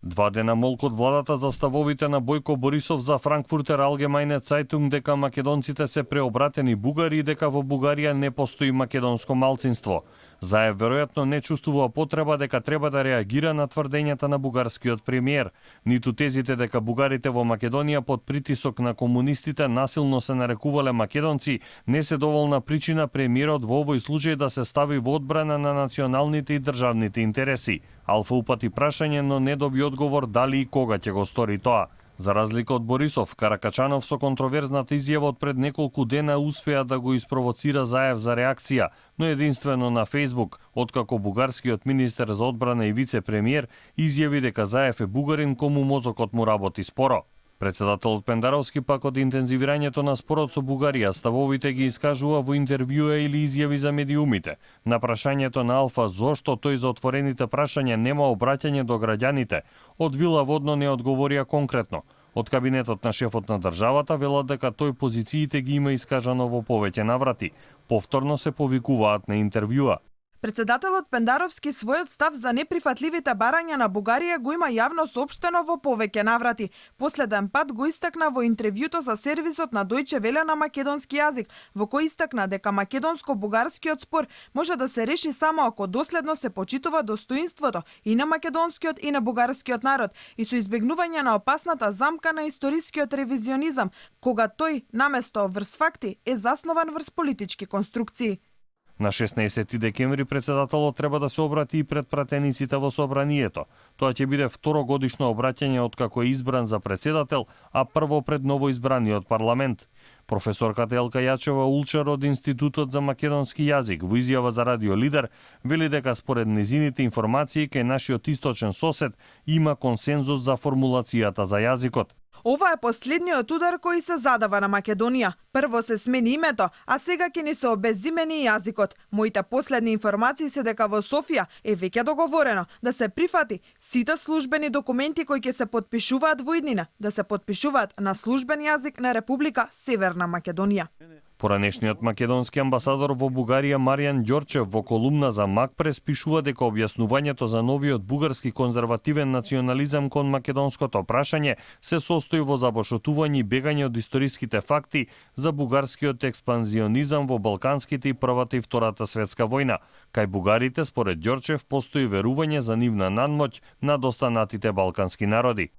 2 дена молк од владата за ставовите на Бојко Борисов за Frankfurter Allgemeine Zeitung дека македонците се преобратени бугари и дека во Бугарија не постои македонско малцинство. Заев веројатно не чувствува потреба дека треба да реагира на тврдењата на бугарскиот премиер, ниту тезите дека бугарите во Македонија под притисок на комунистите насилно се нарекувале македонци, не се доволна причина премиерот во овој случај да се стави во одбрана на националните и државните интереси. Алфа упати прашање, но не доби одговор дали и кога ќе го стори тоа. За разлика од Борисов, Каракачанов со контроверзната изјава од пред неколку дена успеа да го испровоцира Заев за реакција, но единствено на Фејсбук, откако бугарскиот министер за одбрана и вице-премиер изјави дека Заев е бугарин кому мозокот му работи споро. Председателот Пендаровски пак од интензивирањето на спорот со Бугарија ставовите ги искажува во интервјуа или изјави за медиумите. На прашањето на Алфа зошто тој за отворените прашања нема обраќање до граѓаните, од Вила Водно не одговорија конкретно. Од кабинетот на шефот на државата велат дека тој позициите ги има искажано во повеќе наврати. Повторно се повикуваат на интервјуа. Председателот Пендаровски својот став за неприфатливите барања на Бугарија го има јавно соопштено во повеќе наврати. Последен пат го истакна во интервјуто за сервисот на Дојче Веле на македонски јазик, во кој истакна дека македонско-бугарскиот спор може да се реши само ако доследно се почитува достоинството и на македонскиот и на бугарскиот народ и со избегнување на опасната замка на историскиот ревизионизам, кога тој наместо врз факти е заснован врз политички конструкции. На 16 декември председателот треба да се обрати и пред пратениците во собранието. Тоа ќе биде второ годишно обраќање откако е избран за председател, а прво пред новоизбраниот парламент. Професорката Елка Јачева Улчар од Институтот за македонски јазик во изјава за Радио Лидер вели дека според незините информации кај нашиот источен сосед има консензус за формулацијата за јазикот. Ова е последниот удар кој се задава на Македонија. Прво се смени името, а сега ќе ни се обезимени јазикот. Моите последни информации се дека во Софија е веќе договорено да се прифати сите службени документи кои ќе се потпишуваат во иднина, да се потпишуваат на службен јазик на Република Северна Македонија. Поранешниот македонски амбасадор во Бугарија Маријан Ѓорчев во колумна за МакПрес пишува дека објаснувањето за новиот бугарски конзервативен национализам кон македонското прашање се состои во забошотување и бегање од историските факти за бугарскиот експанзионизам во Балканските и Првата и Втората светска војна. Кај бугарите, според Ѓорчев, постои верување за нивна надмоќ над останатите балкански народи.